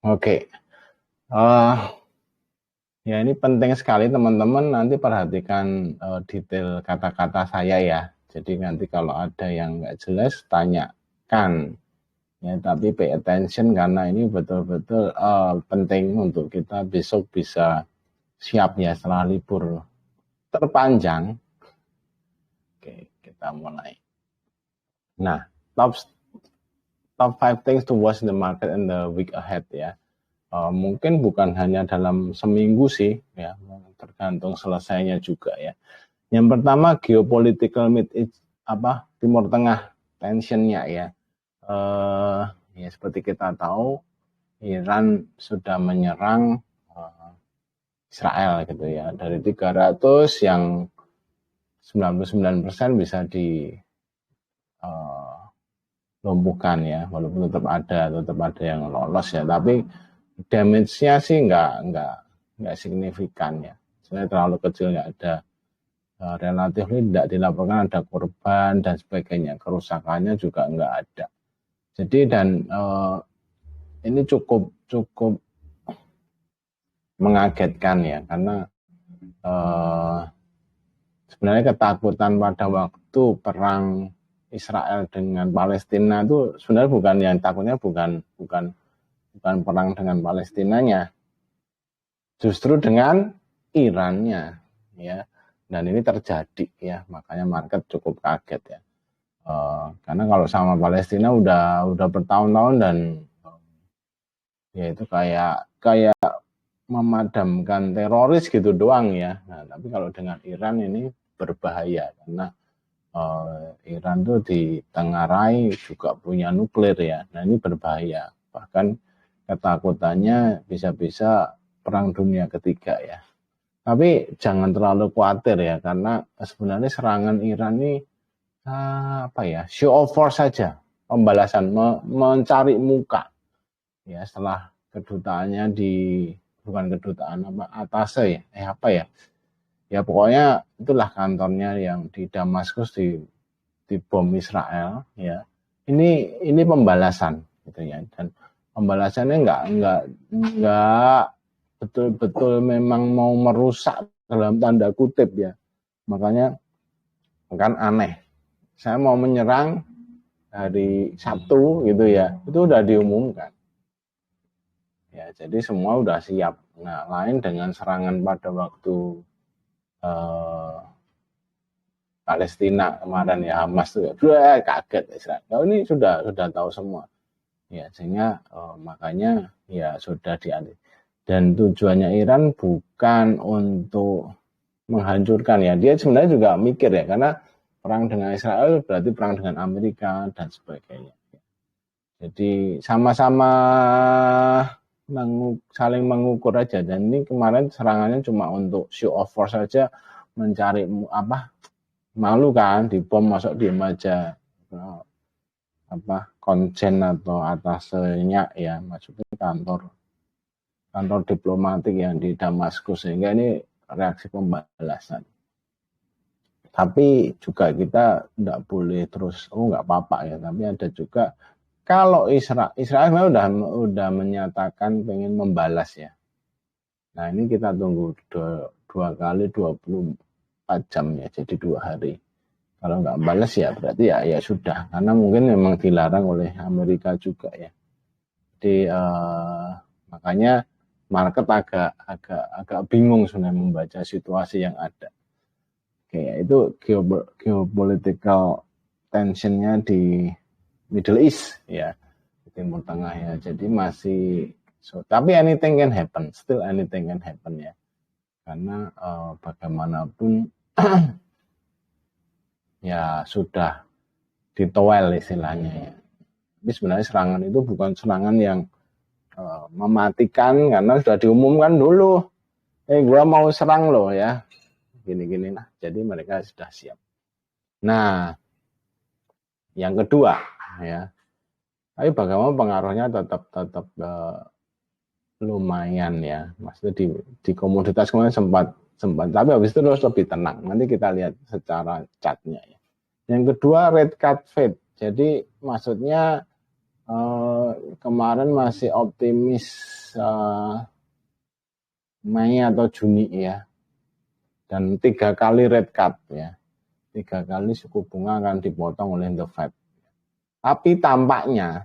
Oke. Eh, Ya ini penting sekali teman-teman, nanti perhatikan detail kata-kata saya ya. Jadi nanti kalau ada yang nggak jelas tanyakan ya, tapi pay attention karena ini betul-betul penting untuk kita besok bisa siap ya setelah libur terpanjang. Oke, kita mulai. Nah, top top 5 things to watch in the market in the week ahead ya. Mungkin bukan hanya dalam seminggu sih ya, tergantung selesainya juga ya. Yang pertama geopolitical Timur Tengah tensionnya ya. Ya seperti kita tahu Iran sudah menyerang Israel gitu ya, dari 300 yang 99% bisa dilumpuhkan ya, walaupun tetap ada yang lolos ya, tapi damage-nya sih nggak signifikan ya. Sebenarnya terlalu kecil, nggak ada relatif tidak dilaporkan ada korban dan sebagainya, kerusakannya juga nggak ada. Jadi dan ini cukup mengagetkan ya, karena sebenarnya ketakutan pada waktu perang Israel dengan Palestina itu sebenarnya bukan, yang takutnya bukan perang dengan Palestinanya, justru dengan Irannya ya. Dan ini terjadi ya, makanya market cukup kaget ya. Karena kalau sama Palestina udah bertahun-tahun dan ya itu kayak memadamkan teroris gitu doang ya. Nah, tapi kalau dengan Iran ini berbahaya karena Iran tuh ditengarai juga punya nuklir ya. Nah, ini berbahaya. Bahkan ketakutannya bisa-bisa perang dunia ketiga ya. Tapi jangan terlalu khawatir ya, karena sebenarnya serangan Iran ini show of force saja, pembalasan, mencari muka ya, setelah kedutaannya bukan kedutaan atasnya ya, ya pokoknya itulah kantornya yang di Damaskus di bom Israel ya. Ini pembalasan gitu ya, dan pembalasannya nggak betul-betul memang mau merusak dalam tanda kutip ya. Makanya kan aneh, saya mau menyerang hari Sabtu gitu ya, itu udah diumumkan ya, jadi semua udah siap. Nah, lain dengan serangan pada waktu Palestina kemarin ya, Hamas tuh ya, kaget Israel. Nah, ini sudah tahu semua ya, sehingga makanya ya sudah dialih. Dan tujuannya Iran bukan untuk menghancurkan ya, dia sebenarnya juga mikir ya, karena perang dengan Israel berarti perang dengan Amerika dan sebagainya. Jadi sama-sama saling mengukur aja. Dan ini kemarin serangannya cuma untuk show of force saja, mencari malu kan, di bom masuk diem aja, konsen atau atasnya ya, maksudnya kantor diplomatik yang di Damaskus, sehingga ini reaksi pembalasan. Tapi juga kita tidak boleh terus nggak apa-apa ya, tapi ada juga kalau Israel udah menyatakan pengen membalas ya. Nah, ini kita tunggu dua kali 24 jam ya, jadi 2 hari. Kalau nggak balas ya berarti ya sudah, karena mungkin memang dilarang oleh Amerika juga ya. Jadi makanya market agak bingung sebenarnya membaca situasi yang ada. Oke, itu geopolitical tensionnya di Middle East ya, di Timur Tengah ya. Jadi masih tapi anything can happen, still anything can happen ya. Karena bagaimanapun ya sudah ditoel istilahnya ya. Tapi sebenarnya serangan itu bukan serangan yang mematikan, karena sudah diumumkan dulu, gue mau serang loh ya, gini-gini lah. Jadi mereka sudah siap. Nah, yang kedua ya, tapi bagaimana pengaruhnya tetap lumayan ya, maksudnya di komoditas kemarin sempat, tapi habis itu terus lebih tenang. Nanti kita lihat secara chartnya ya. Yang kedua, rate cut Fed. Jadi maksudnya kemarin masih optimis Mei atau Juni ya, dan 3 kali rate cut ya, 3 kali suku bunga akan dipotong oleh The Fed. Tapi tampaknya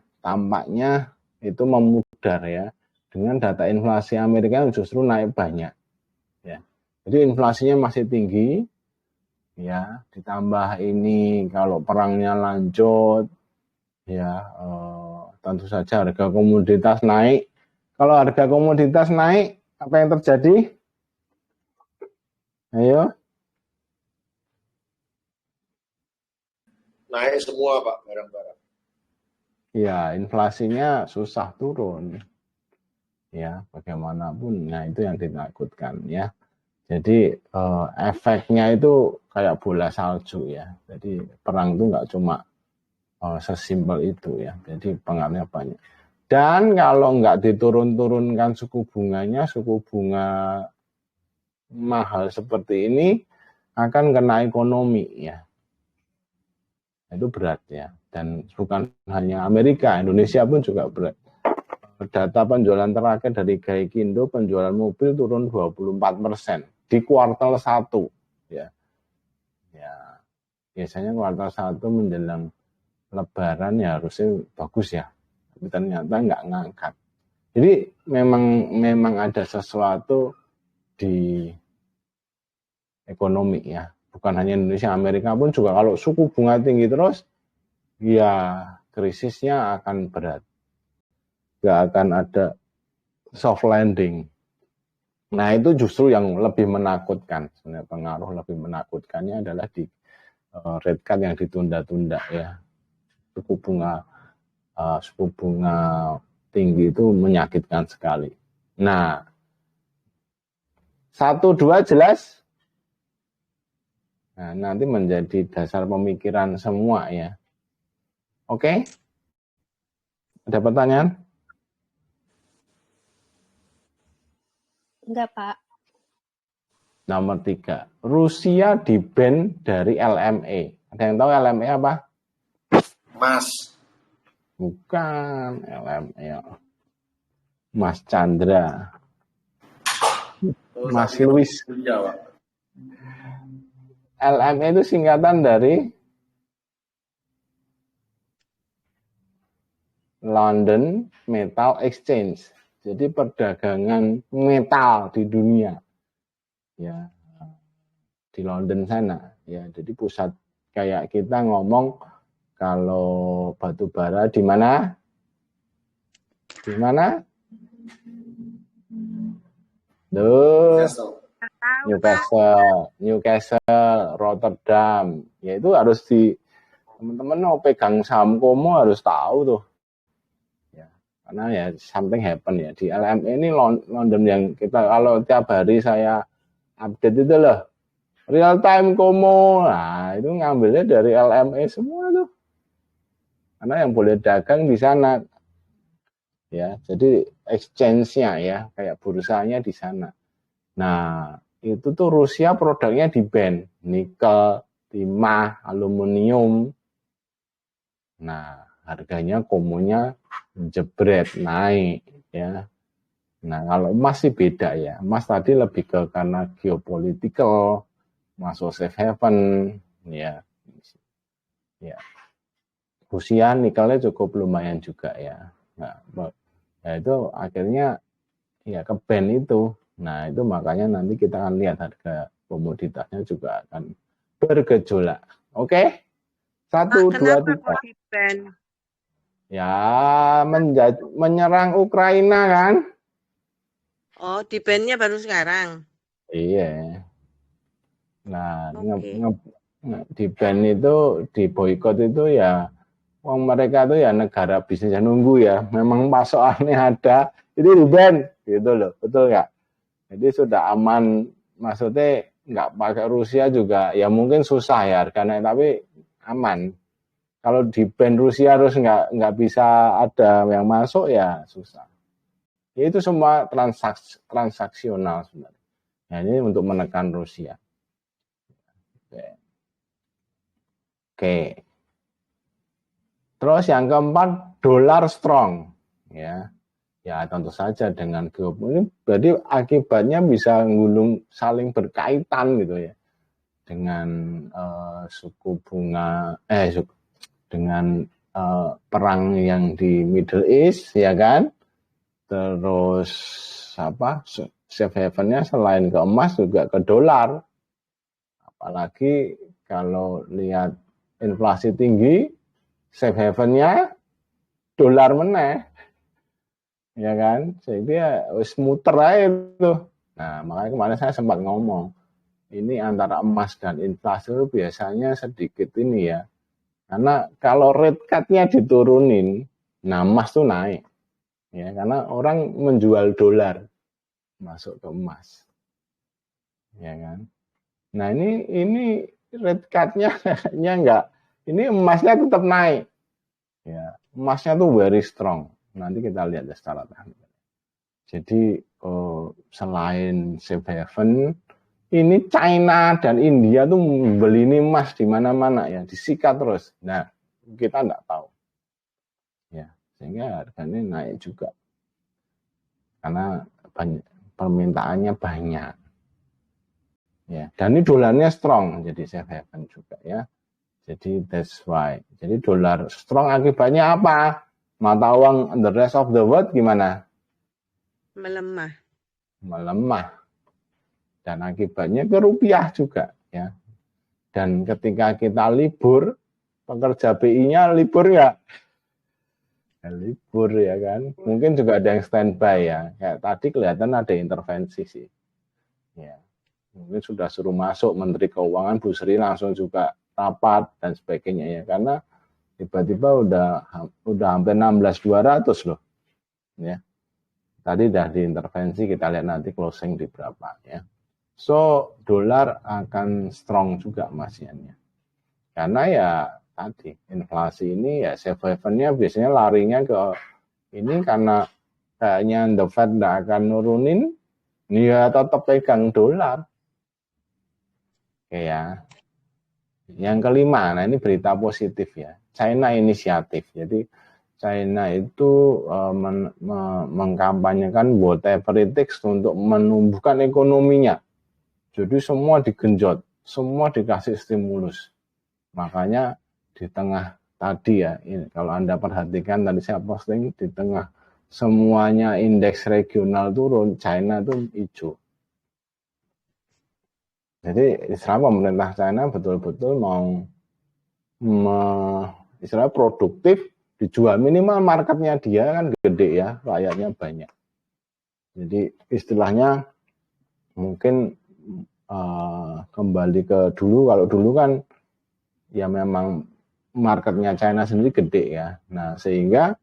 itu memudar ya, dengan data inflasi Amerika yang justru naik banyak ya. Jadi inflasinya masih tinggi ya, ditambah ini kalau perangnya lanjut ya, tentu saja harga komoditas naik. Kalau harga komoditas naik, apa yang terjadi? Ayo. Naik semua Pak, barang-barang. Ya, inflasinya susah turun. Ya, bagaimanapun, nah itu yang ditakutkan ya. Jadi efeknya itu kayak bola salju ya. Jadi perang itu nggak cuma sesimpel itu ya. Jadi pengaruhnya banyak. Dan kalau nggak diturun-turunkan suku bunganya, suku bunga mahal seperti ini akan kena ekonomi ya. Itu berat ya. Dan bukan hanya Amerika, Indonesia pun juga berat. Data penjualan terakhir dari Gaikindo, penjualan mobil turun 24% di kuartal 1 ya. Ya, biasanya kuartal 1 menjelang Lebaran ya harusnya bagus ya. Tapi ternyata nggak ngangkat. Jadi memang ada sesuatu di ekonomi ya. Bukan hanya Indonesia, Amerika pun juga kalau suku bunga tinggi terus, ya krisisnya akan berat. Nggak akan ada soft landing. Nah itu justru yang lebih menakutkan. Sebenarnya pengaruh lebih menakutkannya adalah di rate cut yang ditunda-tunda ya. Suku bunga tinggi itu menyakitkan sekali. Nah, 1, 2 jelas. Nah, nanti menjadi dasar pemikiran semua ya. Oke? Ada pertanyaan? Enggak, Pak. Nomor 3. Rusia di-ban dari LME. Ada yang tahu LME apa? Mas. Bukan LME. Mas Chandra. Mas Luis. LME itu singkatan dari London Metal Exchange. Jadi perdagangan metal di dunia. Ya, di London sana ya. Jadi pusat kayak kita ngomong kalau batu bara di mana? Di mana? Newcastle, Rotterdam. Ya itu harus teman-teman mau pegang saham Komo harus tahu tuh. Ya, karena ya something happen ya di LME ini London yang kita kalau tiap hari saya update itu loh. Real time Komo. Nah, itu ngambilnya dari LME semua tuh. Karena yang boleh dagang di sana. Ya, jadi exchange-nya ya, kayak bursanya di sana. Nah, itu tuh Rusia produknya di-ban, nikel, timah, aluminium. Nah, harganya komonya jebret naik ya. Nah, kalau emas sih beda ya. Emas tadi lebih ke karena geopolitical, masuk safe haven ya. Ya. Rusia nikelnya cukup lumayan juga ya. Nah, ya itu akhirnya ya ke ban itu. Nah, itu makanya nanti kita akan lihat harga komoditasnya juga akan bergejolak. Oke? 1, 2, 3. Ya, menyerang Ukraina kan? Oh, di ban-nya baru sekarang. Iya. Nah, di ban itu, di boykot itu ya, wong mereka tuh ya negara bisnis yang nunggu ya. Memang pasokannya ada, itu di ban gitu loh, betul nggak? Jadi sudah aman, maksudnya nggak pakai Rusia juga, ya mungkin susah ya harganya, tapi aman. Kalau di ban Rusia harus nggak bisa ada yang masuk ya susah. Ya, itu semua transaksional sebenarnya. Nah, ini untuk menekan Rusia. Oke. Terus yang keempat dolar strong, ya. Ya tentu saja dengan geopolitik, berarti akibatnya bisa gulung saling berkaitan gitu ya dengan suku bunga, dengan perang yang di Middle East, ya kan? Terus apa? Safe havennya selain ke emas juga ke dolar. Apalagi kalau lihat inflasi tinggi, safe havennya dolar meneh. Ya kan, sehingga wis muter aja itu. Nah, makanya kemarin saya sempat ngomong, ini antara emas dan inflasi itu biasanya sedikit ini ya. Karena kalau rate cut-nya diturunin, nah emas tuh naik. Ya, karena orang menjual dolar masuk ke emas. Ya kan. Nah, ini rate cut-nya kayaknya enggak. Ini emasnya tetap naik. Ya, emasnya tuh very strong. Nanti kita lihat ya secara teknik. Jadi selain safe haven, ini China dan India tuh beli ini emas di mana-mana ya, disikat terus. Nah, kita enggak tahu. Ya, sehingga harganya naik juga. Karena permintaannya banyak. Ya, dan ini dolarnya strong, jadi safe haven juga ya. Jadi that's why. Jadi dolar strong akibatnya apa? Mata uang the rest of the world gimana? Melemah. Melemah. Dan akibatnya ke rupiah juga ya. Dan ketika kita libur, pekerja BI-nya libur nggak? Ya, libur ya kan. Mungkin juga ada yang standby ya. Kayak tadi kelihatan ada intervensi sih. Ya. Mungkin sudah suruh masuk Menteri Keuangan Bu Sri langsung juga rapat dan sebagainya ya. Karena tiba-tiba udah hampir 16.200 loh. Ya. Tadi udah diintervensi, kita lihat nanti closing di berapa ya. So, dolar akan strong juga masiannya. Karena ya tadi, inflasi ini ya safe haven-nya biasanya larinya ke ini karena kayaknya the Fed nggak akan nurunin, ya tetap pegang dolar. Oke ya. Yang kelima, nah ini berita positif ya. China inisiatif. Jadi China itu mengkampanyekan whatever it takes untuk menumbuhkan ekonominya. Jadi semua digenjot, semua dikasih stimulus. Makanya di tengah tadi ya, ini, kalau Anda perhatikan tadi saya posting, di tengah semuanya indeks regional turun, China itu hijau. Jadi istilah pemerintah China betul-betul mau istilah produktif, dijual minimal marketnya dia kan gede ya, rakyatnya banyak. Jadi istilahnya mungkin kembali ke dulu, kalau dulu kan ya memang marketnya China sendiri gede ya. Nah sehingga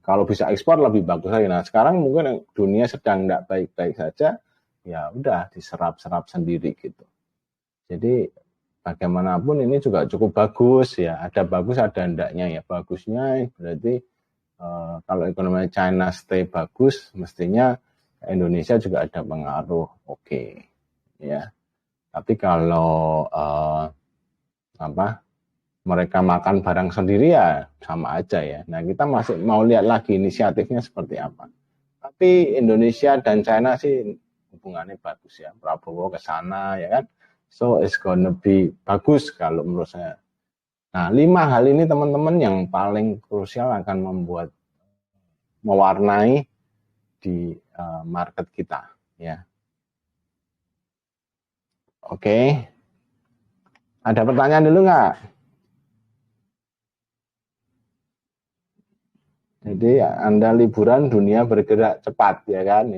kalau bisa ekspor lebih bagus lagi. Nah sekarang mungkin dunia sedang tidak baik-baik saja, ya udah diserap-serap sendiri gitu. Jadi bagaimanapun ini juga cukup bagus ya, ada bagus ada enggaknya ya. Bagusnya berarti kalau ekonomi China stay bagus, mestinya Indonesia juga ada pengaruh, oke. Ya. Tapi kalau mereka makan barang sendiri ya sama aja ya. Nah kita masih mau lihat lagi inisiatifnya seperti apa. Tapi Indonesia dan China sih hubungannya bagus ya. Prabowo ke sana ya kan. So it's gonna be bagus kalau menurut saya. Nah 5 hal ini teman-teman yang paling krusial akan mewarnai di market kita ya. Oke. Ada pertanyaan dulu nggak? Jadi Anda liburan, dunia bergerak cepat ya kan.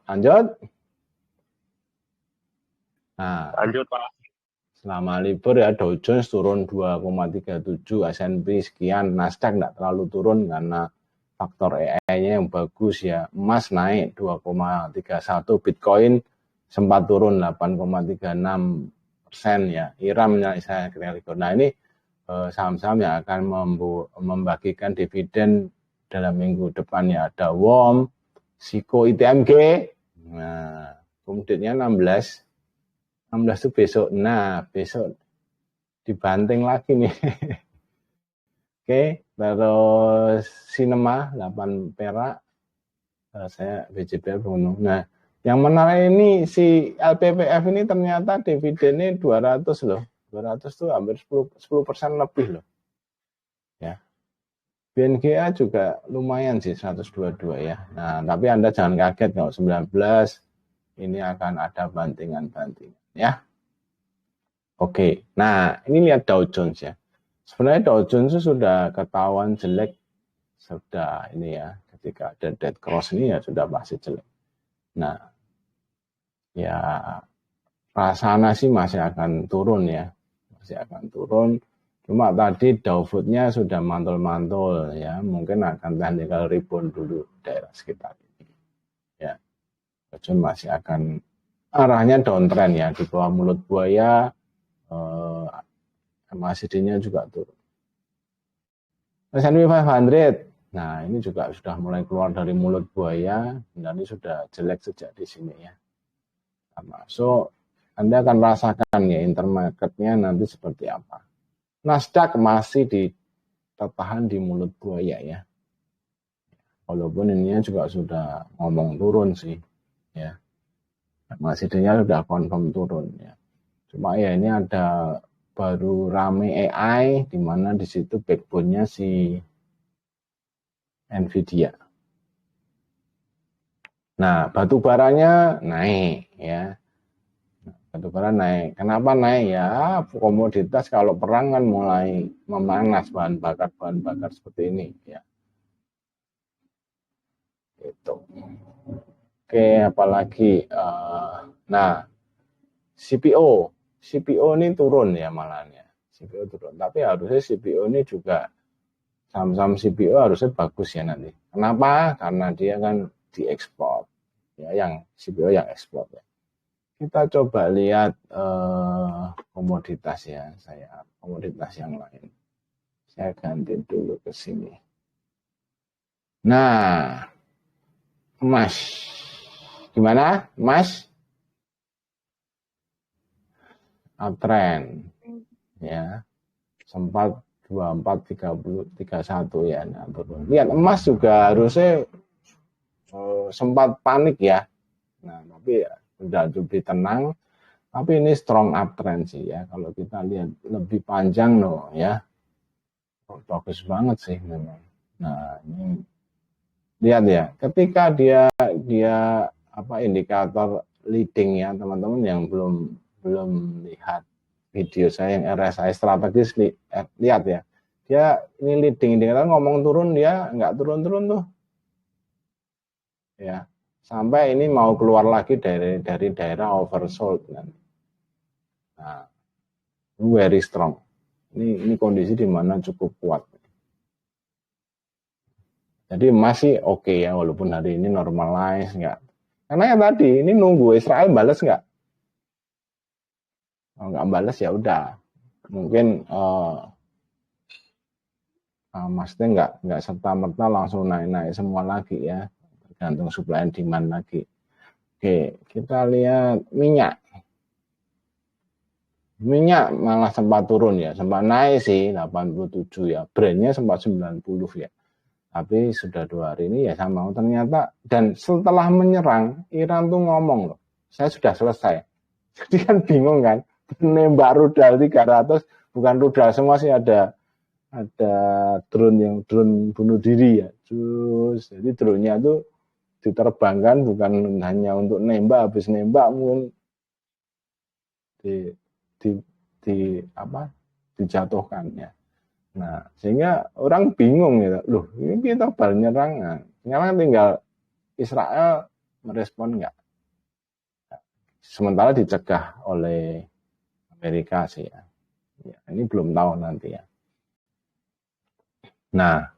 Lanjut. Nah, lanjut Pak. Selama libur ya Dow Jones turun 2,37, S&P sekian, Nasdaq nggak terlalu turun karena faktor AI-nya yang bagus ya. Emas naik 2,31, Bitcoin sempat turun 8,36% ya. IRAM saya kira. Nah ini saham-saham yang akan membagikan dividen dalam minggu depan ya. Ada WOM, SIKO, ITMG. Nah, kemudiannya 16 itu besok. Nah, besok dibanting lagi nih. Oke, terus Sinema 8 perak, saya BJBL Gunung. Nah, yang menarik ini si LPPF ini ternyata dividennya 200 loh. 200 tuh hampir 10% lebih loh. Ya. BNGA juga lumayan sih 122 ya. Nah, tapi Anda jangan kaget kalau 19 ini akan ada bantingan-bantingan ya. Oke. Nah, ini lihat Dow Jones ya. Sebenarnya Dow Jones sudah ketahuan jelek sudah ini ya, ketika ada dead cross ini ya sudah pasti jelek. Nah, ya rasanya sih masih akan turun ya, masih akan turun. Cuma tadi Dow Food-nya sudah mantul-mantul ya, mungkin akan technical rebound dulu daerah sekitar ini. Ya, Dow Jones masih akan arahnya downtrend ya, di bawah mulut buaya, MACD-nya juga turun. S&P 500. Nah, ini juga sudah mulai keluar dari mulut buaya, dan ini sudah jelek sejak di sini ya. So, Anda akan rasakan ya intermarketnya nanti seperti apa. Nasdaq masih tertahan di mulut buaya ya. Walaupun ininya juga sudah ngomong turun sih ya. MACD-nya sudah confirm turun ya. Cuma ya ini ada baru rame AI di mana di situ backbone-nya si Nvidia. Nah, batu baranya naik ya. Batu bara naik. Kenapa naik ya? Komoditas kalau perang kan mulai memanas bahan bakar seperti ini ya. Itu. Oke, apalagi nah, CPO ini turun ya malahnya. CPO turun. Tapi harusnya CPO ini juga saham-saham CPO harusnya bagus ya nanti. Kenapa? Karena dia kan diekspor. Ya, yang CPO yang ekspor ya. Kita coba lihat komoditas ya, komoditas yang lain. Saya ganti dulu ke sini. Nah, emas. Gimana, emas? Uptrend. Ya. Sempat 24, 30, 31 ya. Nah, turun. Lihat emas juga harusnya sempat panik ya. Nah, tapi ya sudah lebih tenang. Tapi ini strong uptrend sih ya. Kalau kita lihat lebih panjang loh ya. Bagus banget sih memang. Nah, ini lihat ya. Ketika dia indikator leading ya, teman-teman yang belum lihat video saya yang RSI strategis lihat ya. Dia ini leading indikator ngomong turun, dia nggak turun-turun tuh. Ya. Sampai ini mau keluar lagi dari daerah oversold nanti. Nah, very strong. Ini kondisi di mana cukup kuat. Jadi masih oke ya, walaupun hari ini normalize nggak. Karena ya tadi ini nunggu Israel balas nggak. Kalau nggak balas ya udah. Mungkin maksudnya nggak serta-merta langsung naik semua lagi ya. Tergantung supply and demand lagi. Oke, kita lihat minyak. Minyak malah sempat turun ya, sempat naik sih 87 ya, Brent-nya sempat 90 ya. Tapi sudah 2 hari ini ya sama ternyata, dan setelah menyerang Iran tuh ngomong loh, saya sudah selesai. Jadi kan bingung kan, nembak rudal 300, bukan rudal semua sih, ada drone bunuh diri ya. Terus jadi drone-nya tuh diterbangkan bukan hanya untuk nembak, habis nembak mungkin dijatuhkan ya. Nah, sehingga orang bingung gitu. Loh, ini kita baru nyerang. Nah, sekarang tinggal Israel merespon enggak. Sementara dicegah oleh Amerika sih ya. Ya, ini belum tahu nanti ya. Nah,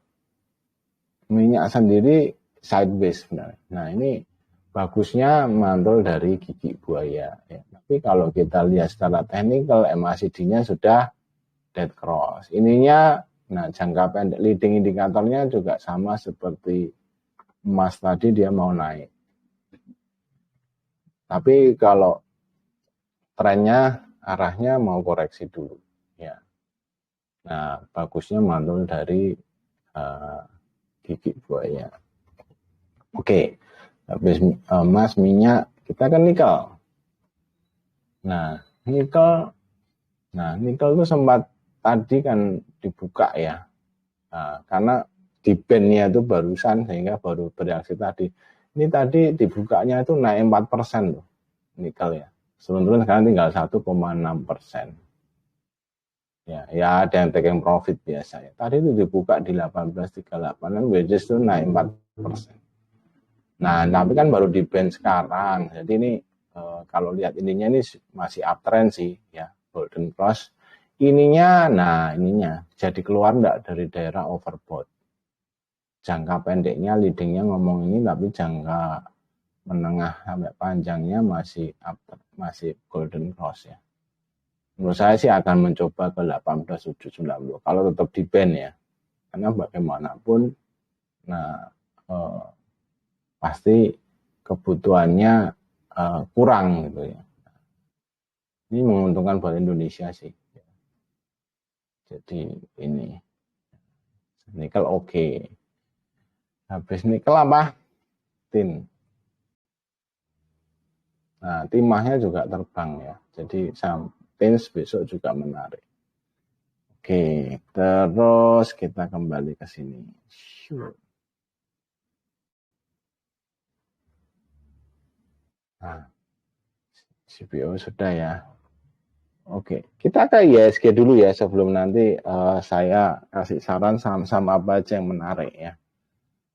minyak sendiri sideways sebenarnya. Nah, ini bagusnya mantul dari gigi buaya ya. Tapi kalau kita lihat secara teknikal, MACD-nya sudah dead cross. Ininya, nah jangka pendek leading indikatornya juga sama seperti emas tadi, dia mau naik. Tapi kalau trennya arahnya mau koreksi dulu ya. Nah, bagusnya mantul dari gigi buaya. Oke, habis emas, minyak, kita kan nikel. Nah, nikel itu sempat tadi kan dibuka ya. Nah, karena di band-nya itu barusan sehingga baru bereaksi tadi. Ini tadi dibukanya itu naik 4% loh, nikel ya. Sebelum sekarang tinggal 1,6%. Ya ada yang taking profit biasa ya. Tadi itu dibuka di 1838 dan wages itu naik 4%. Nah, tapi kan baru di band sekarang. Jadi ini kalau lihat ininya ini masih uptrend sih ya, Golden Cross. Ininya jadi keluar enggak dari daerah overbought. Jangka pendeknya leadingnya ngomong ini, tapi jangka menengah sampai panjangnya masih Golden Cross ya. Menurut saya sih akan mencoba ke 18.790 kalau tetap di band ya. Karena bagaimanapun pasti kebutuhannya kurang gitu ya. Ini menguntungkan buat Indonesia sih. Jadi ini nikel oke. Habis nikel apa? Tin. Nah, timahnya juga terbang ya. Jadi tin besok juga menarik. Oke, terus kita kembali ke sini. Nah, CPO sudah ya. Oke, kita ke ISG dulu ya sebelum nanti saya kasih saran saham-saham apa aja yang menarik ya.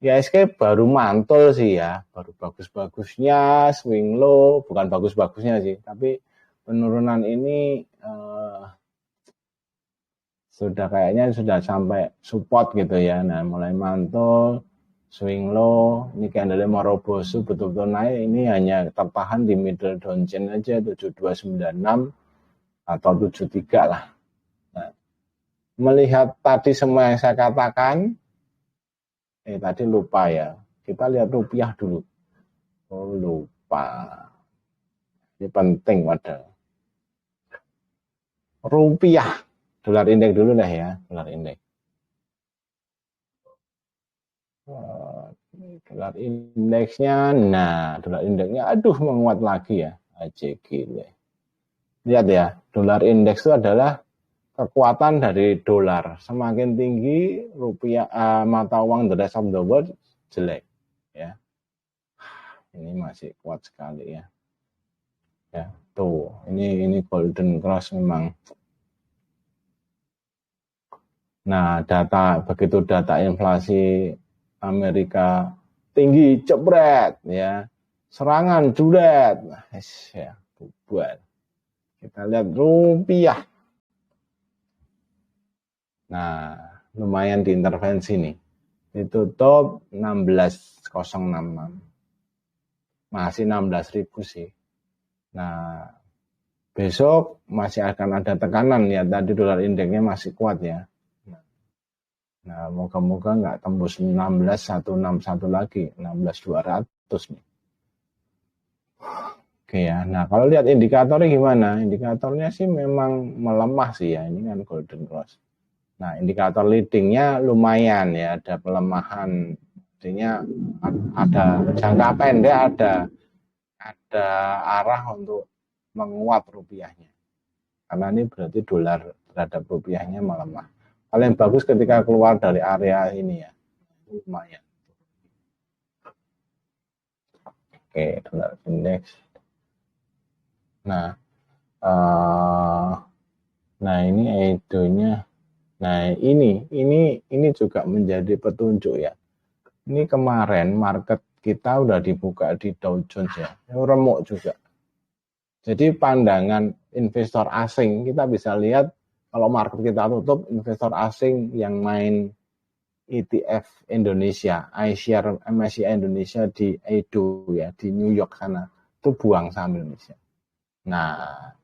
ISG baru mantul sih ya, baru bagus-bagusnya swing low, bukan bagus-bagusnya sih, tapi penurunan ini kayaknya sudah sampai support gitu ya. Nah, mulai mantul, swing low, ini candle Marobosu betul-betul naik, ini hanya tertahan di middle downtrend aja 7296 atau 73 lah. Nah, melihat tadi semua yang saya katakan, tadi lupa ya, kita lihat rupiah dulu. Oh, lupa. Ini penting padahal. Rupiah, dolar indeks dulu deh ya, dolar indeks. Dolar indeksnya, dolar indeksnya, aduh menguat lagi ya, aja gile. Lihat ya, dolar indeks itu adalah kekuatan dari dolar. Semakin tinggi rupiah, mata uang the rest of the world jelek ya. Ini masih kuat sekali ya. Ya, tuh. Ini Golden Cross memang. Nah, begitu data inflasi Amerika tinggi jebret ya. Serangan juret. Ya, buat. Kita lihat rupiah. Nah, lumayan diintervensi nih. Ditutup 16.066. Masih 16.000 sih. Nah, besok masih akan ada tekanan ya. Tadi dolar indeksnya masih kuat ya. Nah, moga-moga nggak tembus 16.161 lagi. 16.200 nih. Oke ya, nah kalau lihat indikatornya gimana? Indikatornya sih memang melemah sih ya, ini kan Golden Cross. Nah, indikator leadingnya lumayan ya, ada pelemahan. Artinya ada jangka pendek, ada arah untuk menguat rupiahnya. Karena ini berarti dolar terhadap rupiahnya melemah. Paling bagus ketika keluar dari area ini ya, lumayan. Oke, dolar indeks. Nah, ini edonya. Nah, ini juga menjadi petunjuk ya. Ini kemarin market kita udah dibuka di Dow Jones ya. Remuk juga. Jadi pandangan investor asing, kita bisa lihat kalau market kita tutup, investor asing yang main ETF Indonesia, iShare MSCI Indonesia di Edo ya, di New York sana, itu buang saham Indonesia. Nah,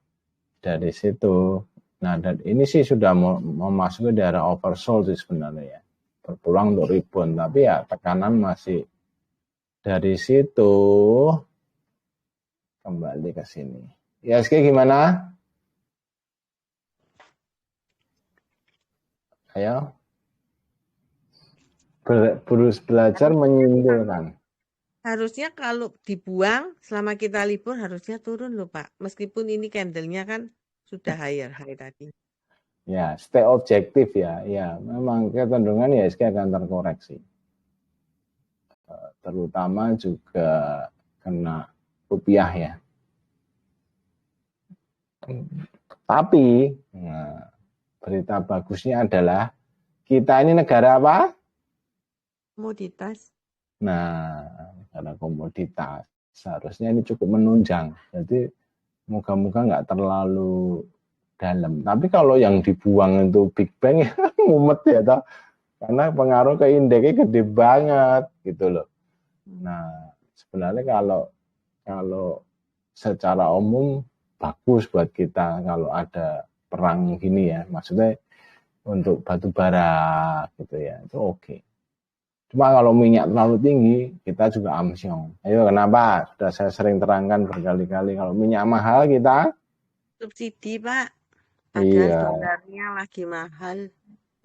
dari situ, dan ini sih sudah memasuki daerah oversold sih sebenarnya ya, berpulang untuk rebound, tapi ya tekanan masih dari situ kembali ke sini. ISG gimana? Ayo. Belajar menyimpulkan. Harusnya kalau dibuang selama kita libur harusnya turun loh Pak. Meskipun ini candle-nya kan sudah high tadi. Ya, stay objektif ya. Ya, memang kecenderungan IHSG akan terkoreksi. Terutama juga kena rupiah ya. Tapi berita bagusnya adalah kita ini negara apa? Komoditas. Nah, negara komoditas. Seharusnya ini cukup menunjang. Jadi moga-moga nggak terlalu dalam. Tapi kalau yang dibuang itu Big Bang ya mumet ya toh. Karena pengaruh ke indeksnya gede banget gitu loh. Nah, sebenarnya kalau secara umum bagus buat kita kalau ada perang gini ya. Maksudnya untuk batu bara gitu ya. Itu oke. Cuma kalau minyak terlalu tinggi, kita juga amsyong. Ayo kenapa? Sudah saya sering terangkan berkali-kali kalau minyak mahal kita Subsidi Pak. Padahal iya. dolarnya lagi mahal.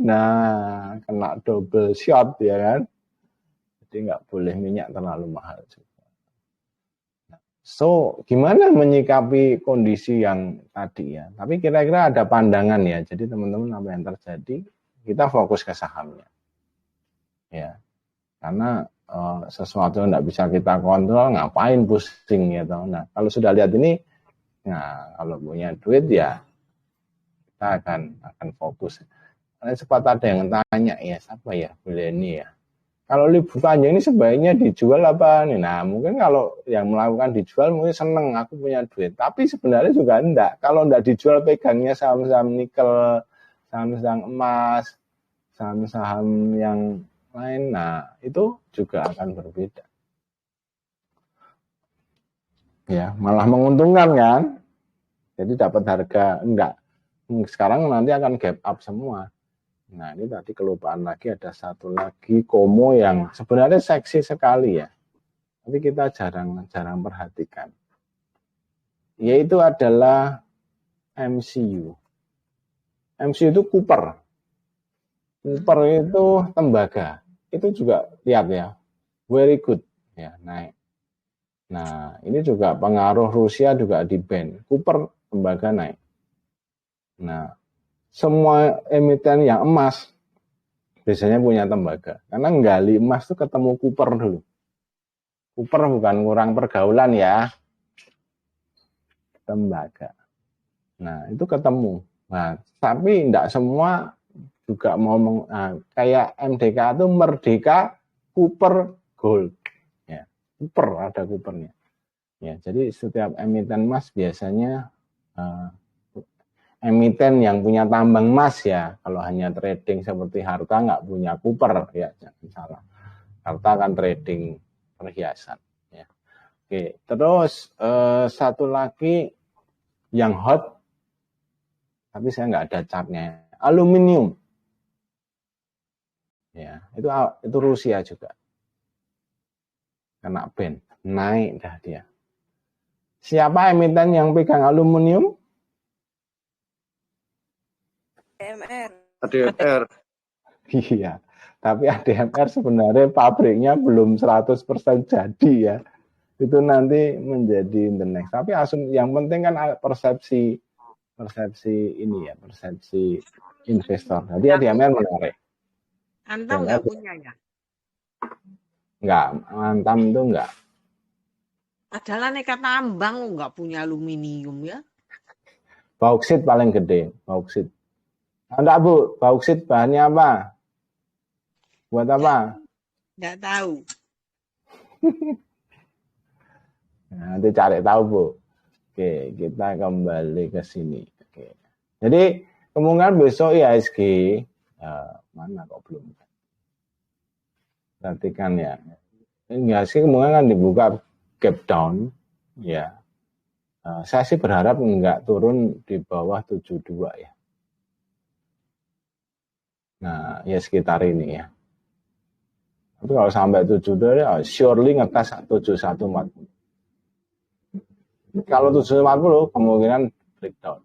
Nah, kena double shot ya kan. Jadi nggak boleh minyak terlalu mahal juga. So, gimana menyikapi kondisi yang tadi ya? Tapi kira-kira ada pandangan ya. Jadi teman-teman apa yang terjadi, kita fokus ke sahamnya. Ya, karena sesuatu yang nggak bisa kita kontrol, ngapain pusing ya toh. Nah, kalau sudah lihat ini, nah kalau punya duit ya kita akan fokus. Karena sempat ada yang tanya ya, siapa ya Buleni ya? Kalau libur panjang ini sebaiknya dijual apa nih? Nah, mungkin kalau yang melakukan dijual mungkin seneng, aku punya duit. Tapi sebenarnya juga enggak. Kalau enggak dijual pegangnya saham-saham nikel, saham-saham emas, saham-saham yang lain. Nah, itu juga akan berbeda. Ya, malah menguntungkan kan? Jadi dapat harga enggak. Sekarang nanti akan gap up semua. Nah, ini tadi kelupaan lagi, ada satu lagi komo yang sebenarnya seksi sekali ya. Tapi kita jarang perhatikan. Yaitu adalah MCU. MCU itu Cooper. Cooper itu tembaga. Itu juga lihat ya, very good ya, naik. Nah, ini juga pengaruh Rusia juga di ban. Cooper tembaga naik. Nah, semua emiten yang emas biasanya punya tembaga. Karena nggali emas itu ketemu Cooper dulu. Cooper bukan kurang pergaulan ya. Tembaga. Nah, itu ketemu. Nah, tapi tidak semua juga mau kayak MDK itu Merdeka Cooper Gold. Ya, Cooper ada Coopernya. Ya, jadi setiap emiten emas biasanya emiten yang punya tambang emas ya. Kalau hanya trading seperti Harta nggak punya Cooper ya, jangan salah. Harta kan trading perhiasan ya. Oke, terus satu lagi yang hot tapi saya nggak ada chartnya. Aluminium. Ya, itu Rusia juga. Kena ban, naik dah dia. Siapa emiten yang pegang aluminium? ADMR. Iya, tapi ADMR sebenarnya pabriknya belum 100% jadi ya. Itu nanti menjadi the next. Tapi yang penting kan persepsi ini ya, persepsi investor. Jadi ADMR menarik. Antam nggak punya ya? Enggak, Antam itu enggak. Adalah nekat tambang nggak punya aluminium ya? Bauksit paling gede, bauksit. Enggak Bu, bauksit bahannya apa? Buat apa? Nggak tahu. Nah, nanti cari tahu Bu. Oke, kita kembali ke sini. Oke. Jadi kemungkinan besok IHSG mana kok belum? Perhatikan ya. IHSG kemungkinan akan dibuka gap down, ya. Saya sih berharap enggak turun di bawah 72 ya. Nah, ya sekitar ini ya. Tapi kalau sampai 72 ya surely ngetes 7140. Kalau 740 kemungkinan breakdown.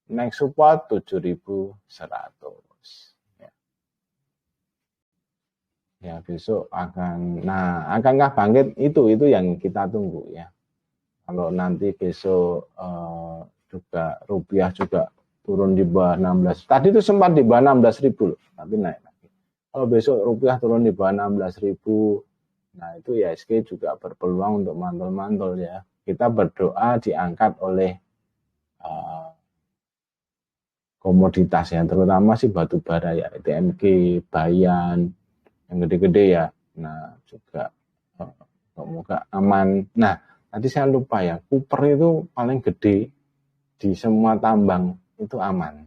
Next support 7100. Ya, besok akankah bangkit? Itu yang kita tunggu ya. Kalau nanti besok juga rupiah juga turun di bawah 16. Tadi itu sempat di bawah 16.000 loh, tapi naik lagi. Kalau besok rupiah turun di bawah 16.000, nah itu IHSG juga berpeluang untuk mantul-mantul ya. Kita berdoa diangkat oleh komoditas ya, terutama sih batu bara ya, TMG, Bayan, yang gede-gede ya. Nah juga semoga aman. Nah tadi saya lupa ya, Cooper itu paling gede di semua tambang itu aman.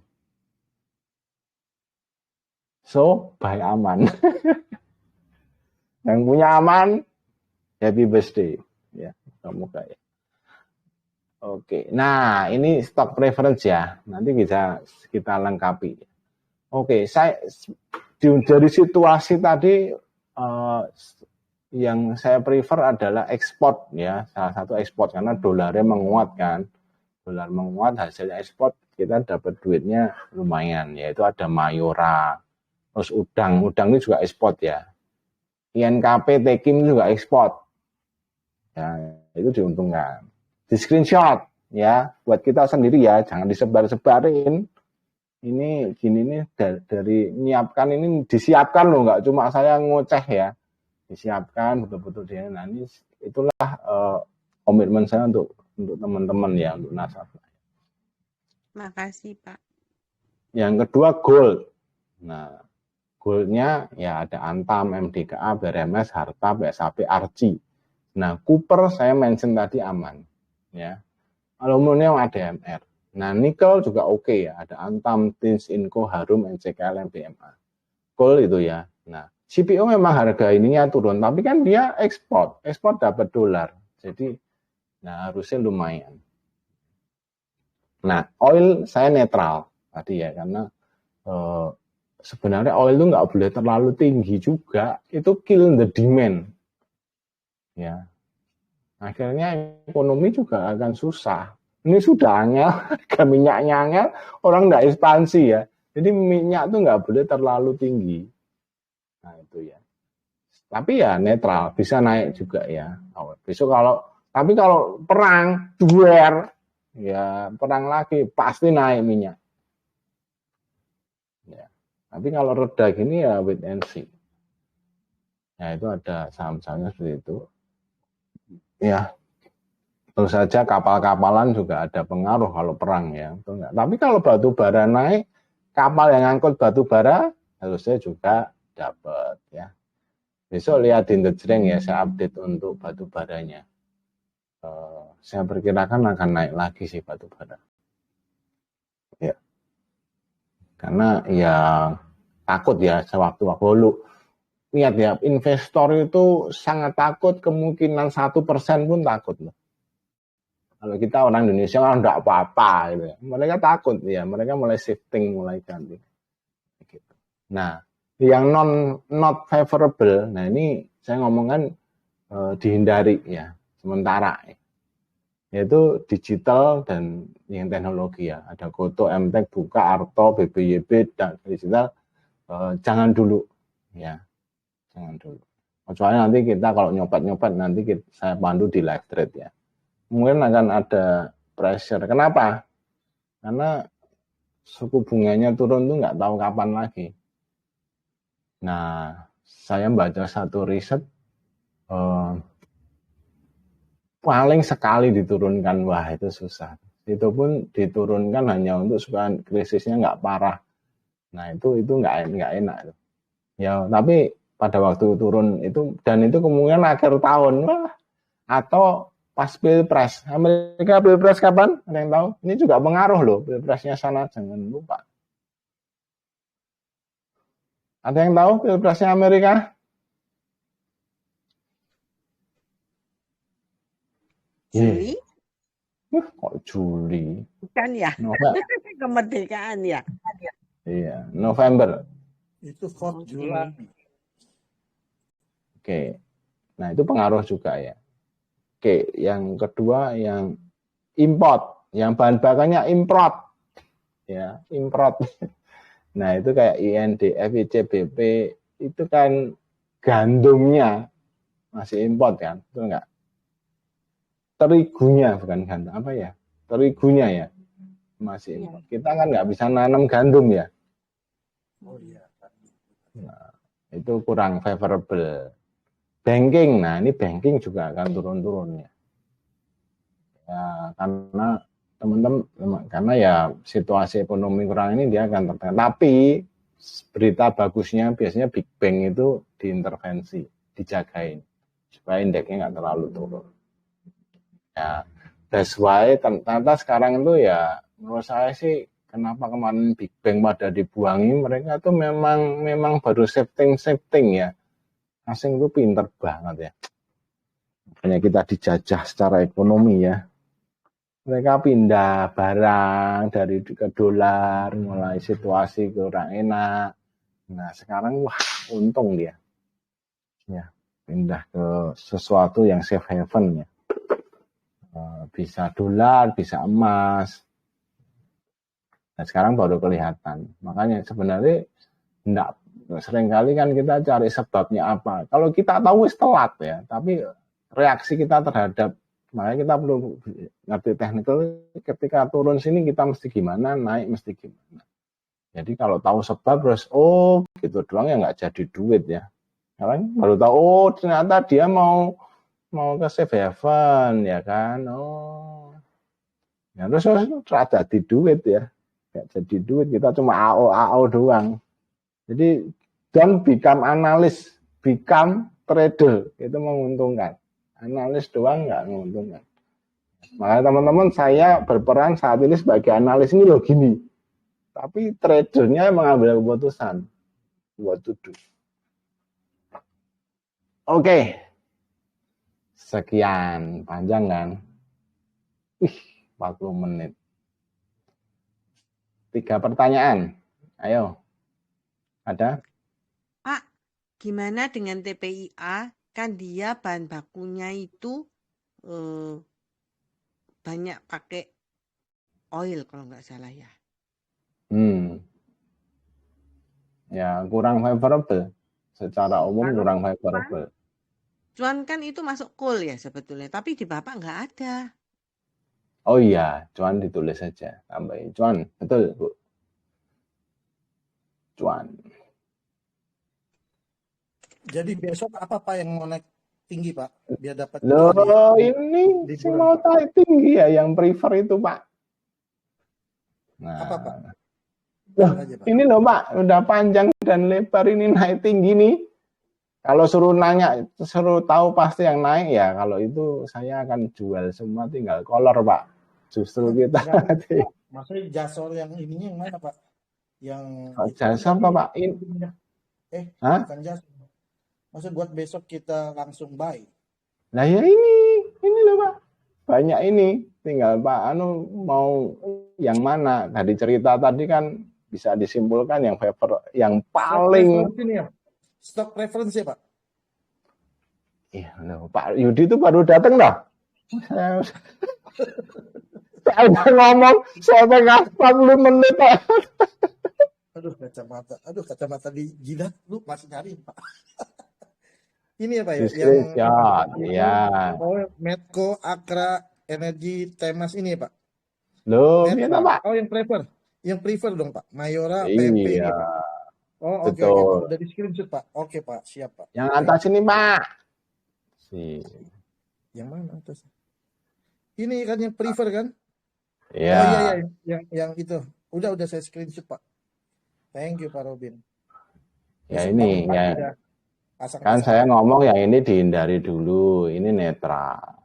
So, buy aman. Yang punya aman, happy birthday. Ya, semoga ya. Oke, nah ini stock preference ya. Nanti bisa kita lengkapi. Oke, saya dari situasi tadi yang saya prefer adalah ekspor ya, salah satu ekspor karena dolarnya menguat kan. Dolar menguat, hasilnya ekspor kita dapat duitnya lumayan, yaitu ada Mayora, terus udang ini juga ekspor ya. INKP, Tekim juga ekspor. Ya, itu diuntungkan. Di screenshot ya, buat kita sendiri ya, jangan disebar-sebarin. Ini gini nih dari nyiapkan ini disiapkan loh, nggak cuma saya ngoceh ya. Disiapkan betul-betul dia. Nah, ini itulah komitmen saya untuk teman-teman ya, untuk nasabah. Makasih, Pak. Yang kedua gold. Nah, goldnya ya ada Antam, MDKA, BRMS, Harta, BSAP, Arci. Nah, Cooper saya mention tadi aman. Ya. Aluminium ada MR. Nah, nikel juga oke ya. Ada Antam, Tins, Inco, Harum, NCKL, BMA. Gold itu ya. Nah, CPO memang harga ininya turun, tapi kan dia ekspor dapat dolar. Jadi, nah harusnya lumayan. Nah, oil saya netral tadi ya, karena sebenarnya oil itu nggak boleh terlalu tinggi juga, itu kill the demand. Ya, akhirnya ekonomi juga akan susah. Ini sudah angel, harga minyaknya angel, orang nggak ekspansi ya. Jadi minyak tuh nggak boleh terlalu tinggi. Nah itu ya. Tapi ya netral, bisa naik juga ya. Besok tapi kalau perang, ya perang lagi pasti naik minyak. Ya. Tapi kalau reda gini ya wait and see. Ya itu ada saham-sahamnya seperti itu. Ya, tentu saja kapal-kapalan juga ada pengaruh kalau perang ya. Tapi kalau batu bara naik, kapal yang ngangkut batu bara harusnya juga dapat ya. Besok lihat di Indojreng ya, saya update untuk batu baranya. Saya perkirakan akan naik lagi sih batu bara. Ya. Karena ya takut ya sewaktu-waktu dulu. Lihat ya, investor itu sangat takut, kemungkinan 1% pun takut loh. Kalau kita orang Indonesia kan enggak apa-apa gitu ya. Mereka takut ya, mereka mulai shifting, mulai ganti. Gitu. Nah, yang not favorable, nah ini saya ngomongkan dihindari ya, sementara ya. Yaitu digital dan yang teknologi ya. Ada Goto, MTech, Buka, Arto, BBYB, dan digital jangan dulu ya. Jangan dulu. Kecuali nanti kita kalau nyopet-nyopet nanti saya pandu di live trade ya. Mungkin akan ada pressure. Kenapa? Karena suku bunganya turun tuh nggak tahu kapan lagi. Nah, saya baca satu riset paling sekali diturunkan, wah itu susah. Itu pun diturunkan hanya untuk supaya krisisnya nggak parah. Nah itu nggak enak. Ya, tapi pada waktu turun itu dan itu kemungkinan akhir tahun, wah, atau pas pilpres. Amerika pilpres kapan? Ada yang tahu? Ini juga pengaruh loh pilpresnya sana, jangan lupa. Ada yang tahu pilpresnya Amerika? Juli? Kok Juli? Bukan ya? Kemerdekaan ya? Iya, November. Itu 4 Juli. Oke. Nah, itu pengaruh juga ya. Oke, yang kedua yang import, yang bahan bakarnya import. Ya, import. Nah, itu kayak INDF, ICBP itu kan gandumnya masih import kan, betul nggak? Terigunya bukan gandum, apa ya? Terigunya ya masih import. Kita kan nggak bisa nanam gandum ya. Oh iya. Nah, itu kurang favorable. Banking, nah ini banking juga akan turun-turun ya. Ya karena teman-teman, karena ya situasi ekonomi kurang ini dia akan tertekan. Tapi berita bagusnya biasanya Big Bang itu diintervensi, dijagain supaya indeksnya nggak terlalu turun. Ya, that's why ternyata sekarang itu ya menurut saya sih kenapa kemarin Big Bang pada dibuangi, mereka tuh memang baru shifting ya. Asing itu pinter banget ya. Makanya kita dijajah secara ekonomi ya. Mereka pindah barang dari ke dolar, mulai situasi kurang enak. Nah sekarang wah untung dia. Ya, pindah ke sesuatu yang safe haven ya. Bisa dolar, bisa emas. Nah sekarang baru kelihatan. Makanya sebenarnya enggak, seringkali kan kita cari sebabnya apa. Kalau kita tahu telat ya, tapi reaksi kita terhadap, makanya kita perlu ngerti teknikal, ketika turun sini kita mesti gimana, naik mesti gimana. Jadi kalau tahu sebab terus oh gitu doang ya nggak jadi duit ya. Sekarang baru tahu oh ternyata dia mau ke safe haven ya kan. Oh. Ya terus ada di duit ya. Nggak jadi duit, kita cuma AO doang. Jadi don't become analis, become trader, itu menguntungkan. Analis doang nggak menguntungkan. Makanya teman-teman saya berperan saat ini sebagai analis ini loh gini. Tapi tradernya mengambil keputusan. What to do. Oke. Sekian, panjang kan? 40 menit. 3 pertanyaan. Ayo. Ada? Pak, gimana dengan TPIA? Kan dia bahan bakunya itu banyak pakai oil kalau nggak salah ya. Ya kurang favorable. Secara umum kurang favorable. Cuan kan itu masuk coal ya sebetulnya, tapi di Bapak nggak ada. Oh iya, cuan ditulis saja. Tambahin cuan, betul Bu. Cuan. Jadi besok apa Pak yang mau naik tinggi Pak? Biar dapat Loh ini si mau naik tinggi ya yang prefer itu Pak. Nah, apa Pak? Loh, ini loh Pak, udah panjang dan lebar ini naik tinggi nih. Kalau suruh nanya, suruh tahu pasti yang naik ya. Kalau itu saya akan jual semua, tinggal kolor Pak. Justru kita. Maksudnya jasor yang ininya yang mana Pak? Yang jasor apa Pak? bukan jasor. Maksud buat besok kita langsung buy. Nah ya ini loh Pak. Banyak ini, tinggal Pak Anu mau yang mana. Tadi cerita tadi kan bisa disimpulkan yang favor, yang paling. Stock preference ya Pak? Iya loh, Pak Yudi itu baru datang dah. Saya udah ngomong sampai 40 menit Pak. Aduh kacamata di jidat lu masih nyari Pak. Ini ya Pak ya? Ya. Oh, Medco, Akra, Energi, Temas ini ya Pak? Loh, ini Pak. Oh, yang prefer dong Pak. Mayora, iya. PMP ini Pak. Oh, oke Pak. Udah di screenshot Pak. Oke Pak, siap Pak. Yang atas ini Pak. Yang mana atas? Ini kan yang prefer kan? Iya. Oh iya, yang itu. Udah saya screenshot Pak. Thank you Pak Robin. Ya ini ya. Kan saya ngomong yang ini dihindari dulu, ini netral.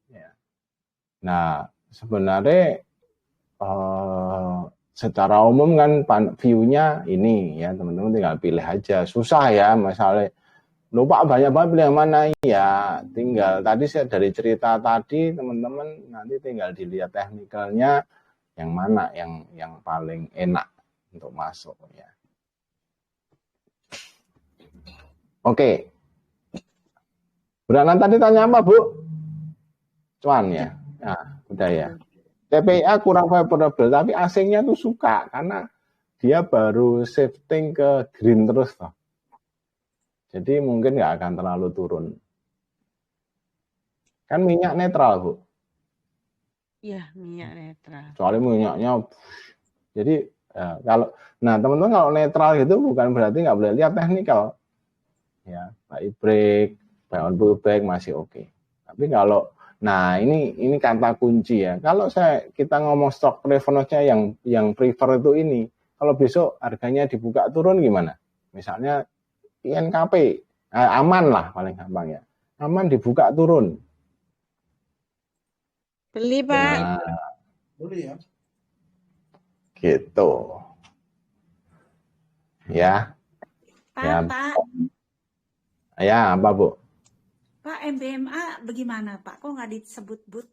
Ya. Nah, sebenarnya secara umum kan view-nya ini ya, teman-teman tinggal pilih aja. Susah ya, misalnya lupa banyak banget pilih yang mana ya, tinggal tadi saya dari cerita tadi teman-teman nanti tinggal dilihat teknikalnya yang mana yang paling enak untuk masuk ya. Oke. Buranan tadi tanya apa, Bu? Cuan ya. Nah, udah ya. TPIA kurang favorable, tapi asingnya tuh suka karena dia baru shifting ke green terus toh. Jadi mungkin nggak akan terlalu turun. Kan minyak netral, Bu. Iya, minyak netral. Kecuali minyaknya. Jadi nah teman-teman kalau netral gitu bukan berarti nggak boleh lihat teknikal. Ya, buy break, buy on pullback masih oke. Tapi kalau ini kata kunci ya. Kalau kita ngomong stock preference-nya yang prefer itu ini, kalau besok harganya dibuka turun gimana? Misalnya INKP, aman lah paling gampang ya. Aman dibuka turun. Beli, Pak. Nah, Boleh ya. gitu. Ya. Pak, Ya. Pak, Ya, apa Bu? Pak, MBMA bagaimana Pak? Kok nggak disebut but?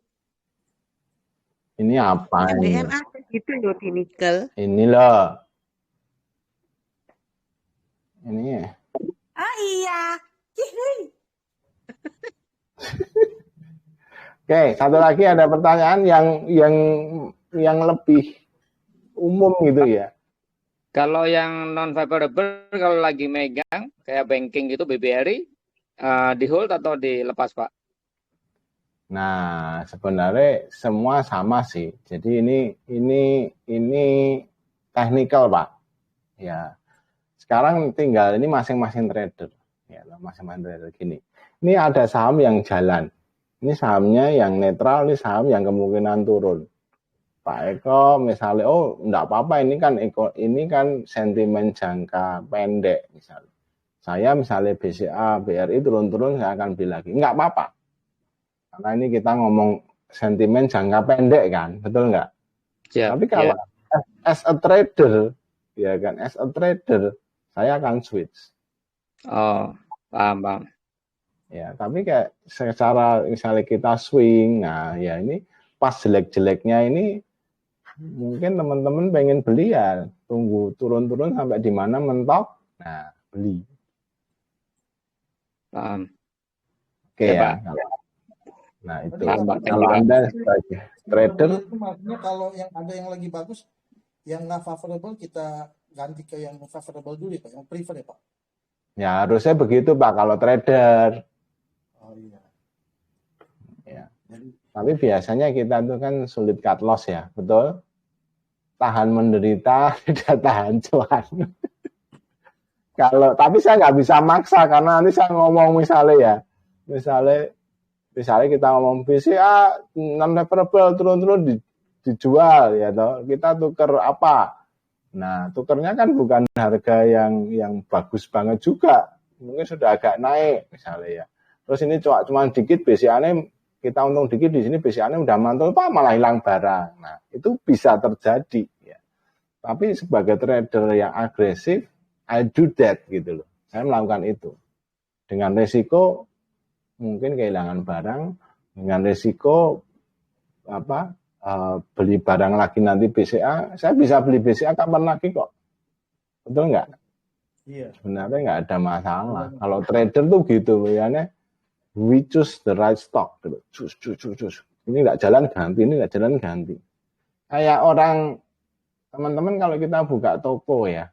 Ini apa ini? MBMA gitu loh di nikel. Ini loh. Ini. Ah iya. Cihuy. Oke, satu lagi ada pertanyaan yang lebih umum gitu ya. Kalau yang non favorable kalau lagi megang kayak banking gitu BBRI di hold atau dilepas Pak? Nah, sebenarnya semua sama sih. Jadi ini technical, Pak. Ya. Sekarang tinggal ini masing-masing trader. Ya, masing-masing trader gini. Ini ada saham yang jalan. Ini sahamnya yang netral, ini saham yang kemungkinan turun. Pak Eko misalnya, oh enggak apa-apa, ini kan sentimen jangka pendek misalnya. Saya misalnya BCA, BRI turun-turun saya akan beli lagi. Enggak apa-apa. Karena ini kita ngomong sentimen jangka pendek kan, betul nggak? Siap, Tapi kalau as a trader, ya kan, as a trader, saya akan switch. Oh, paham. Ya, tapi kayak secara misalnya kita swing, nah ya ini pas jelek-jeleknya ini mungkin teman-teman pengen beli ya, tunggu turun-turun sampai di mana mentok, nah beli. Paham. Oke ya. Nah itu kalau Anda sebagai trader, Itu maksudnya kalau yang ada yang lagi bagus, yang nggak favorable kita ganti ke yang favorable dulu ya Pak, yang prefer ya Pak. ya harusnya begitu Pak kalau trader. Oh iya. Ya. Tapi biasanya kita tuh kan sulit cut loss ya, betul? Tahan menderita, tidak tahan cuan. Tapi saya nggak bisa maksa karena nanti saya ngomong misalnya kita ngomong BCA non favorable turun-turun dijual ya toh, kita tuker apa? Nah, tukernya kan bukan harga yang bagus banget juga, mungkin sudah agak naik misalnya ya. Terus ini cuma dikit BCA-nya kita untung dikit di sini BCA-nya udah mantul Pak malah hilang barang. Nah, itu bisa terjadi ya. Tapi sebagai trader yang agresif, I do that gitu loh. Saya melakukan itu. Dengan resiko mungkin kehilangan barang, dengan resiko beli barang lagi nanti BCA, saya bisa beli BCA kapan lagi kok. Betul nggak? Iya. Sebenarnya nggak ada masalah. Kalau trader tuh gitu ya, we choose the right stock gitu. Cus. Ini nggak jalan ganti, ini nggak jalan ganti. Kayak orang teman-teman kalau kita buka toko ya,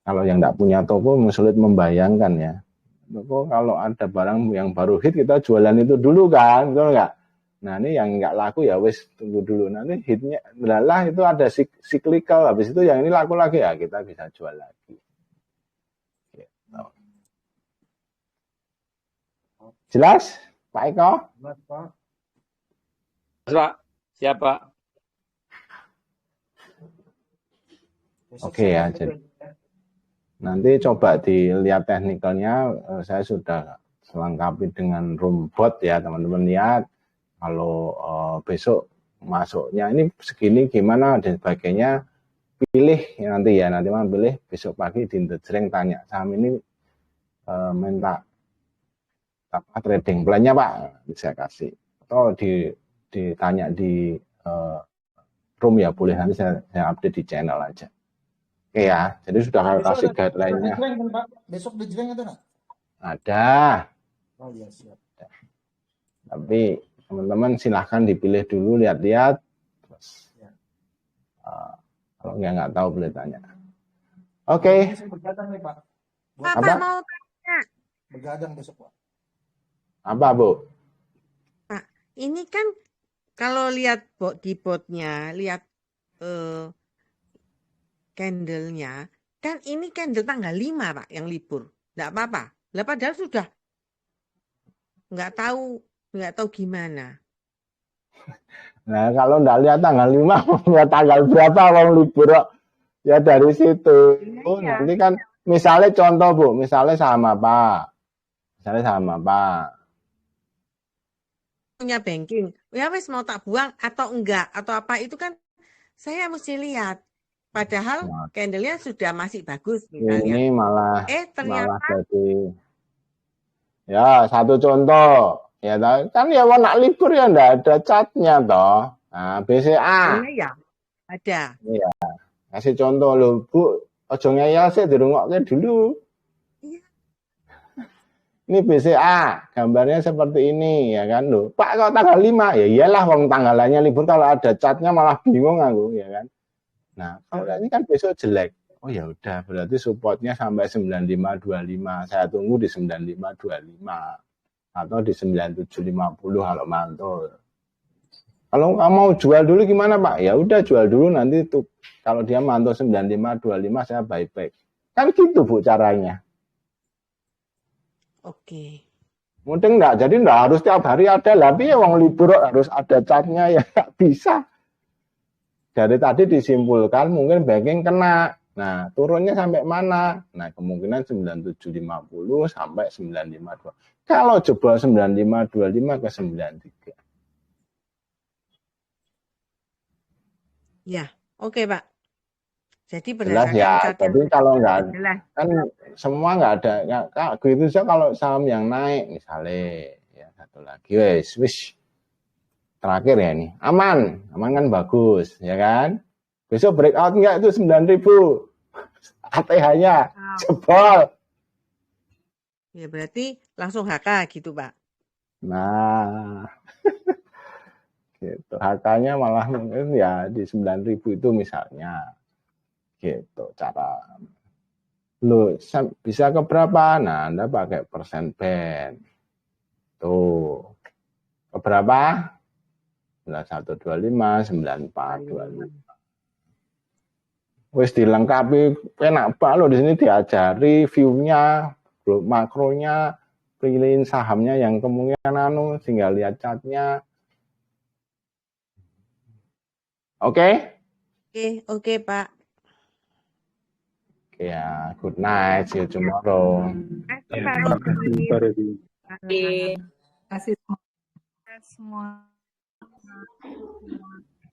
kalau yang nggak punya toko sulit membayangkan ya. Toko kalau ada barang yang baru hit kita jualan itu dulu kan, betul nggak? Nah ini yang nggak laku ya wes tunggu dulu. Nanti hitnya lelah itu ada cyclical, habis itu yang ini laku lagi ya kita bisa jual lagi. Gitu. Jelas Pak Eko? Jelas Pak. Pak, siapa? Oke ya, jadi nanti coba dilihat teknikalnya, saya sudah selengkapi dengan rumbot ya teman-teman lihat. Kalau besok masuknya ini segini gimana dan sebagainya, pilih nanti mah pilih besok pagi di Indojreng tanya saham ini minta apa trading plan-nya Pak, bisa kasih atau ditanya di room ya boleh, nanti saya update di channel aja. Oke ya, jadi sudah kasih guideline-nya. Besok di Jreng ada nggak? Ada. Oh iya siap. Tapi teman-teman silahkan dipilih dulu, lihat-lihat. Terus kalau nggak tahu boleh tanya. Oke. Ini saya begadang nih Pak. Pak, Apa? mau tanya. Begadang besok Pak. Apa, Bu? Pak, ini kan kalau lihat di botnya, lihat candle-nya, kan ini candle tanggal 5 Pak yang libur. Nggak apa-apa. Lah padahal sudah nggak tahu gimana. Nah, kalau nggak lihat tanggal 5, ya tanggal berapa wong libur kok. Ya dari situ. Iya. Nanti kan misalnya contoh, Bu, misalnya saham apa? Misalnya saham apa? Punya banking. Ya wes mau tak buang atau enggak atau apa itu kan saya mesti lihat. Padahal Nah, candle-nya sudah masih bagus misalnya. ini malah Ternyata jadi ya satu contoh. Ya kan ya mau nak libur ya nggak ada catnya toh. Nah, BCA. ya ada. Iya. Kasih contoh loh, Bu. Ojo ngeyel sih dirungokke dulu. Iya. Ini BCA, gambarnya seperti ini ya kan loh. Pak kok tanggal 5? Ya iyalah wong tanggalannya libur, kalau ada catnya malah bingung aku ya kan. Nah, kalau ini kan besok jelek. Oh ya udah, berarti supportnya sampai 9525. Saya tunggu di 9525 atau di 9750 kalau mantul. Kalau nggak mau jual dulu gimana Pak? Ya udah jual dulu, nanti tuh kalau dia mantul 9525 saya buyback. Kan gitu Bu caranya. Oke. Mungkin enggak, jadi enggak harus tiap hari ada, tapi ya wong libur harus ada catnya ya nggak bisa. Dari tadi disimpulkan mungkin banking kena. Nah, turunnya sampai mana? Nah, kemungkinan 9750 sampai 952. Kalau jebol 9525 ke 93. Ya, oke Pak. Jadi Jelas berdasarkan ya, cat yang jadi kalau enggak jelas. kan semua enggak ada, gitu saja. Kalau saham yang naik misalnya, ya satu lagi wis terakhir ya ini, aman kan bagus ya kan. Besok breakout enggak itu 9.000 ATH-nya jebol. Ya berarti langsung HK gitu Pak. Nah, gitu. HK-nya malah mungkin ya di 9.000 itu misalnya. Gitu cara. Loh, bisa ke berapa? Nah, Anda pakai persen band. Tuh. Ke berapa? 9125, 9425. Wis dilengkapi enak banget loh, di sini diajari view-nya, makronya, pilihin sahamnya yang kemungkinan tinggal lihat chartnya. Oke? Oke Pak. Ya, good night, see you tomorrow. Terima kasih Pak Rudi. Terima kasih semua.